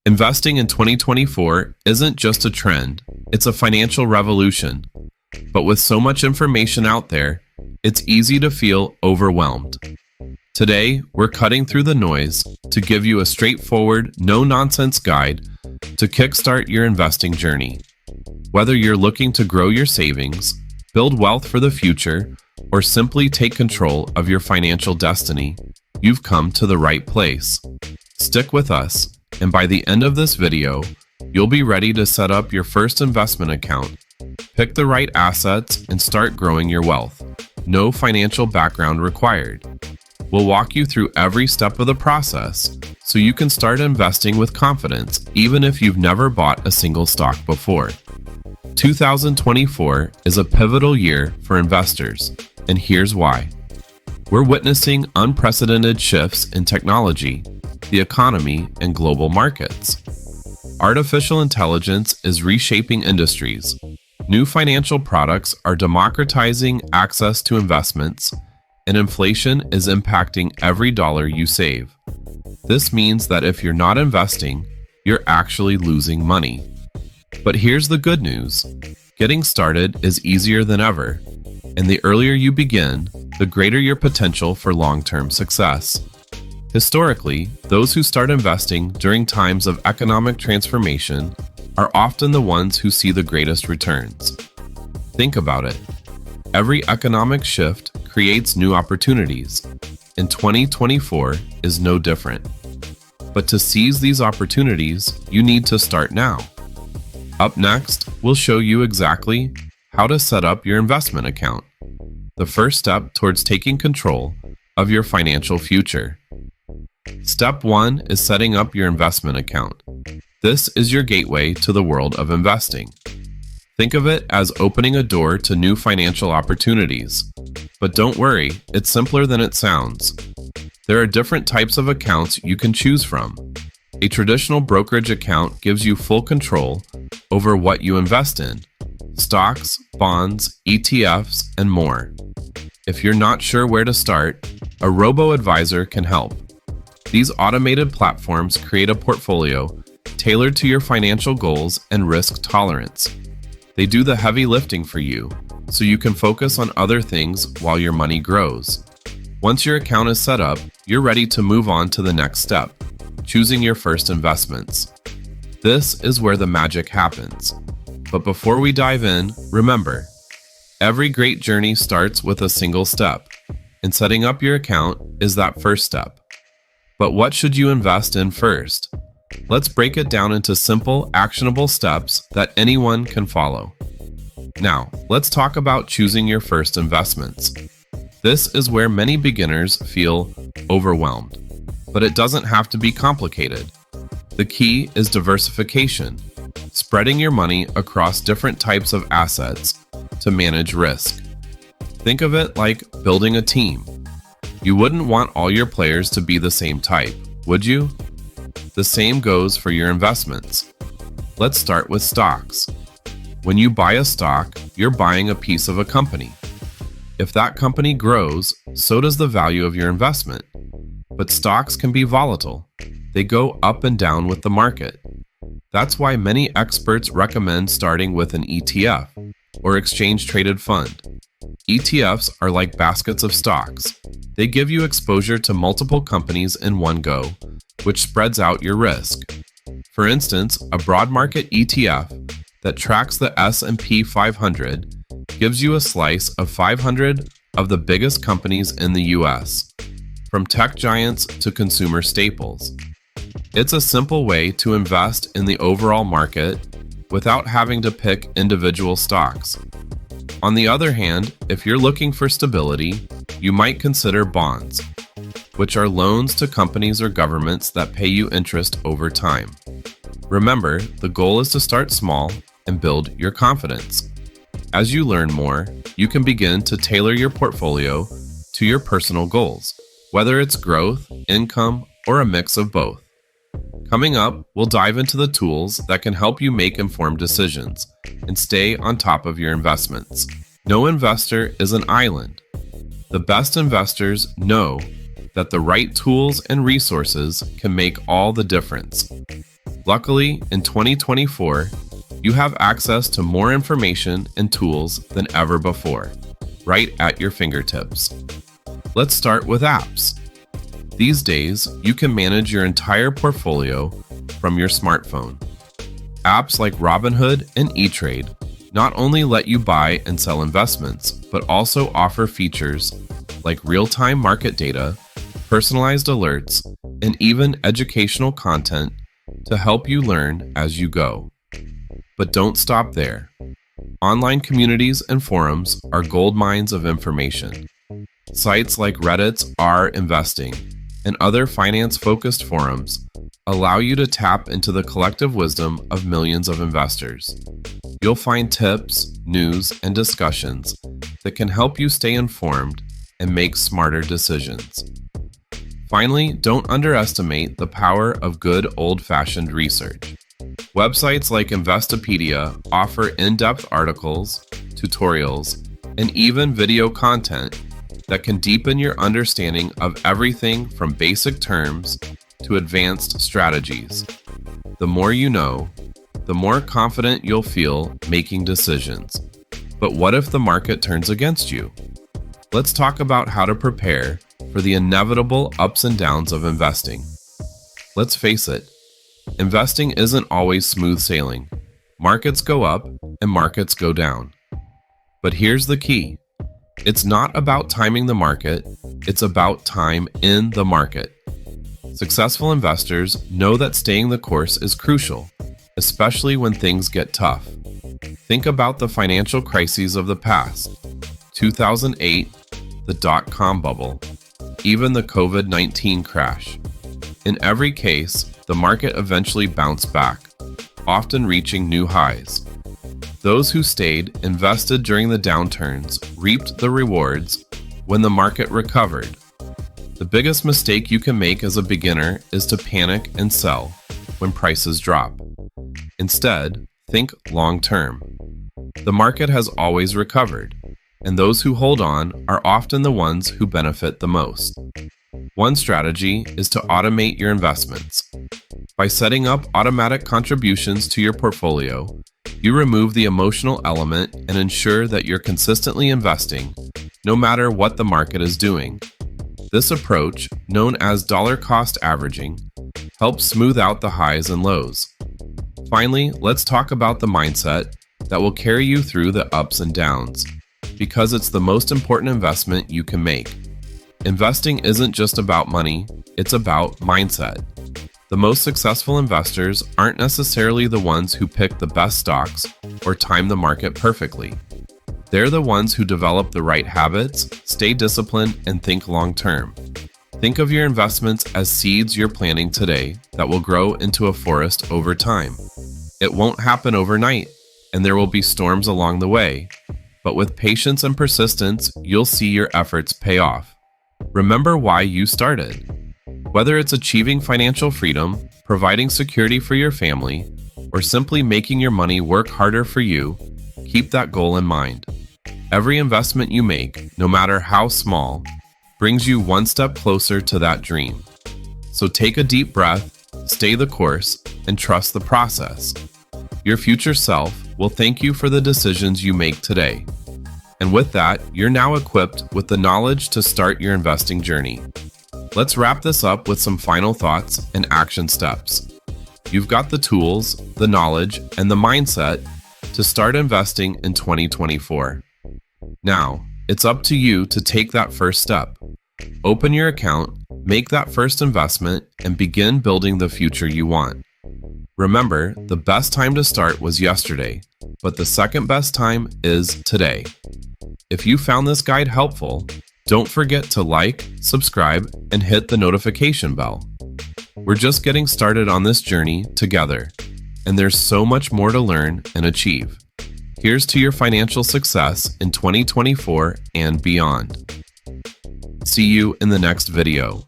Investing in 2024 isn't just a trend, it's a financial revolution. But with so much information out there, it's easy to feel overwhelmed. Today, we're cutting through the noise to give you a straightforward, no-nonsense guide to kickstart your investing journey. Whether you're looking to grow your savings, build wealth for the future, or simply take control of your financial destiny, you've come to the right place. Stick with us, and by the end of this video, you'll be ready to set up your first investment account, pick the right assets, and start growing your wealth. No financial background required. We'll walk you through every step of the process so you can start investing with confidence even if you've never bought a single stock before. 2024 is a pivotal year for investors, and here's why. We're witnessing unprecedented shifts in technology, the economy, and global markets. Artificial intelligence is reshaping industries. New financial products are democratizing access to investments, and inflation is impacting every dollar you save. This means that if you're not investing, you're actually losing money. But here's the good news. Getting started is easier than ever, and the earlier you begin, the greater your potential for long-term success. Historically, those who start investing during times of economic transformation are often the ones who see the greatest returns. Think about it. Every economic shift creates new opportunities, and 2024 is no different. But to seize these opportunities, you need to start now. Up next, we'll show you exactly how to set up your investment account, the first step towards taking control of your financial future. Step 1 is setting up your investment account. This is your gateway to the world of investing. Think of it as opening a door to new financial opportunities. But don't worry, it's simpler than it sounds. There are different types of accounts you can choose from. A traditional brokerage account gives you full control over what you invest in: stocks, bonds, ETFs, and more. If you're not sure where to start, a robo-advisor can help. These automated platforms create a portfolio tailored to your financial goals and risk tolerance. They do the heavy lifting for you, so you can focus on other things while your money grows. Once your account is set up, you're ready to move on to the next step, choosing your first investments. This is where the magic happens. But before we dive in, remember, every great journey starts with a single step, and setting up your account is that first step. But what should you invest in first? Let's break it down into simple, actionable steps that anyone can follow. Now, let's talk about choosing your first investments. This is where many beginners feel overwhelmed, but it doesn't have to be complicated. The key is diversification, spreading your money across different types of assets to manage risk. Think of it like building a team. You wouldn't want all your players to be the same type, would you? The same goes for your investments. Let's start with stocks. When you buy a stock, you're buying a piece of a company. If that company grows, so does the value of your investment. But stocks can be volatile. They go up and down with the market. That's why many experts recommend starting with an ETF, or exchange-traded fund. ETFs are like baskets of stocks. They give you exposure to multiple companies in one go, which spreads out your risk. For instance, a broad market ETF that tracks the S&P 500 gives you a slice of 500 of the biggest companies in the US, from tech giants to consumer staples. It's a simple way to invest in the overall market without having to pick individual stocks. On the other hand, if you're looking for stability, you might consider bonds, which are loans to companies or governments that pay you interest over time. Remember, the goal is to start small and build your confidence. As you learn more, you can begin to tailor your portfolio to your personal goals, whether it's growth, income, or a mix of both. Coming up, we'll dive into the tools that can help you make informed decisions and stay on top of your investments. No investor is an island. The best investors know that the right tools and resources can make all the difference. Luckily, in 2024, you have access to more information and tools than ever before, right at your fingertips. Let's start with apps. These days, you can manage your entire portfolio from your smartphone. Apps like Robinhood and E-Trade not only let you buy and sell investments, but also offer features like real-time market data, personalized alerts, and even educational content to help you learn as you go. But don't stop there. Online communities and forums are gold mines of information. Sites like Reddit's R Investing and other finance-focused forums allow you to tap into the collective wisdom of millions of investors. You'll find tips, news, and discussions that can help you stay informed and make smarter decisions. Finally, don't underestimate the power of good old-fashioned research. Websites like Investopedia offer in-depth articles, tutorials, and even video content that can deepen your understanding of everything from basic terms to advanced strategies. The more you know, the more confident you'll feel making decisions. But what if the market turns against you? Let's talk about how to prepare for the inevitable ups and downs of investing. Let's face it, investing isn't always smooth sailing. Markets go up and markets go down. But here's the key. It's not about timing the market, it's about time in the market. Successful investors know that staying the course is crucial, especially when things get tough. Think about the financial crises of the past: 2008, the dot-com bubble, even the COVID-19 crash. In every case, the market eventually bounced back, often reaching new highs. Those who stayed invested during the downturns reaped the rewards when the market recovered. The biggest mistake you can make as a beginner is to panic and sell when prices drop. Instead, think long-term. The market has always recovered, and those who hold on are often the ones who benefit the most. One strategy is to automate your investments. By setting up automatic contributions to your portfolio, you remove the emotional element and ensure that you're consistently investing, no matter what the market is doing. This approach, known as dollar-cost averaging, helps smooth out the highs and lows. Finally, let's talk about the mindset that will carry you through the ups and downs, because it's the most important investment you can make. Investing isn't just about money, it's about mindset. The most successful investors aren't necessarily the ones who pick the best stocks or time the market perfectly. They're the ones who develop the right habits, stay disciplined, and think long-term. Think of your investments as seeds you're planting today that will grow into a forest over time. It won't happen overnight, and there will be storms along the way, but with patience and persistence, you'll see your efforts pay off. Remember why you started. Whether it's achieving financial freedom, providing security for your family, or simply making your money work harder for you, keep that goal in mind. Every investment you make, no matter how small, brings you one step closer to that dream. So take a deep breath, stay the course, and trust the process. Your future self will thank you for the decisions you make today. And with that, you're now equipped with the knowledge to start your investing journey. Let's wrap this up with some final thoughts and action steps. You've got the tools, the knowledge, and the mindset to start investing in 2024. Now, it's up to you to take that first step. Open your account, make that first investment, and begin building the future you want. Remember, the best time to start was yesterday, but the second best time is today. If you found this guide helpful, don't forget to like, subscribe, and hit the notification bell. We're just getting started on this journey together, and there's so much more to learn and achieve. Here's to your financial success in 2024 and beyond. See you in the next video.